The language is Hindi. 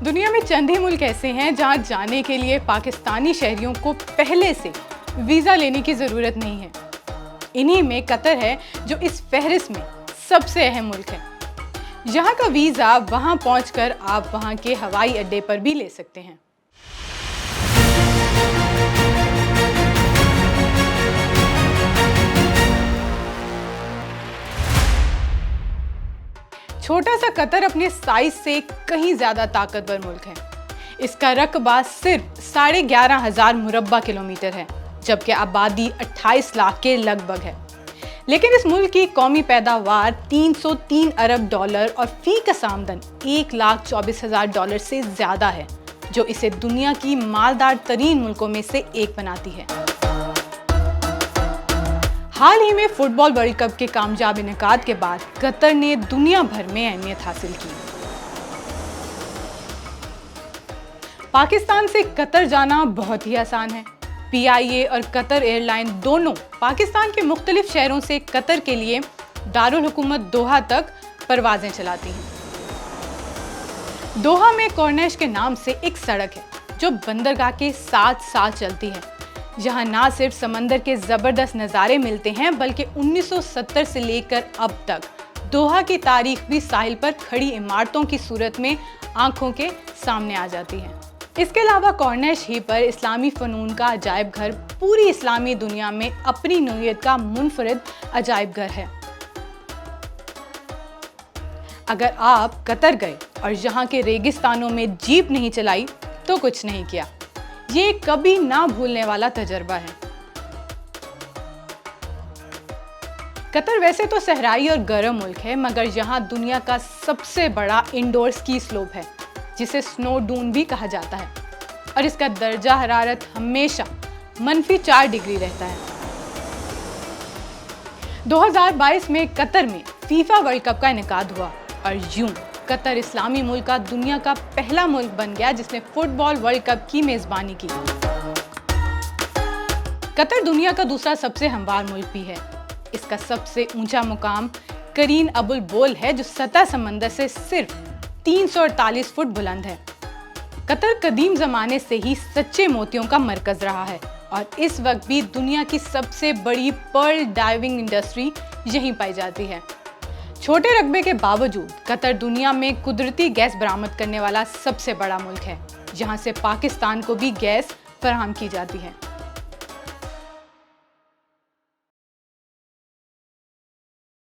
दुनिया में चंद ही मुल्क ऐसे हैं जहां जाने के लिए पाकिस्तानी शहरियों को पहले से वीज़ा लेने की ज़रूरत नहीं है। इन्हीं में कतर है जो इस फहरिस्त में सबसे अहम मुल्क है। यहाँ का वीज़ा वहाँ पहुँचकर आप वहाँ के हवाई अड्डे पर भी ले सकते हैं। छोटा सा कतर अपने साइज से कहीं ज्यादा ताकतवर मुल्क है। इसका रकबा सिर्फ 11,500 मुरब्बा किलोमीटर है, जबकि आबादी 28 लाख के लगभग है। लेकिन इस मुल्क की कौमी पैदावार 303 अरब डॉलर और फी का आमदन 1,24,000 से ज्यादा है, जो इसे दुनिया की मालदार तरीन मुल्कों में से एक बनाती है। हाल ही में फुटबॉल वर्ल्ड कप के कामयाब इनेकाद के बाद कतर ने दुनिया भर में अहमियत हासिल की। पाकिस्तान से कतर जाना बहुत ही आसान है। PIA और कतर एयरलाइन दोनों पाकिस्तान के मुख्तलिफ शहरों से कतर के लिए दारुल हुकूमत दोहा तक परवाजें चलाती हैं। दोहा में कॉर्निश के नाम से एक सड़क है जो बंदरगाह के साथ चलती है, जहां ना सिर्फ समंदर के ज़बरदस्त नज़ारे मिलते हैं, बल्कि 1970 से लेकर अब तक दोहा की तारीख भी साहिल पर खड़ी इमारतों की सूरत में आंखों के सामने आ जाती है। इसके अलावा कॉर्निश ही पर इस्लामी फ़नून का अजायब घर पूरी इस्लामी दुनिया में अपनी नौइयत का मुनफरिद अजायब घर है। अगर आप कतर गए और यहाँ के रेगिस्तानों में जीप नहीं चलाई तो कुछ नहीं किया। ये कभी ना भूलने वाला तजर्बा है। कतर वैसे तो सहराई और गर्म मुल्क है, मगर यहाँ दुनिया का सबसे बड़ा इंडोर स्की स्लोप है, जिसे स्नो डून भी कहा जाता है, और इसका दर्जा हरारत हमेशा -4 डिग्री रहता है। 2022 में कतर में फीफा वर्ल्ड कप का इनेकाद हुआ और यूं कतर इस्लामी मुल्क का दुनिया का पहला मुल्क बन गया जिसने फुटबॉल वर्ल्ड कप की मेजबानी की। कतर दुनिया का दूसरा सबसे हमवार मुल्क भी है। इसका सबसे ऊंचा मुकाम करीन अबुल बोल है, जो सतह समंदर से सिर्फ 348 फुट बुलंद है। कतर कदीम जमाने से ही सच्चे मोतियों का मरकज रहा है और इस वक्त भी दुनिया की सबसे बड़ी पर्ल डाइविंग इंडस्ट्री यहीं पाई जाती है। छोटे रकबे के बावजूद कतर दुनिया में कुदरती गैस बरामद करने वाला सबसे बड़ा मुल्क है, जहां से पाकिस्तान को भी गैस फराहम की जाती है।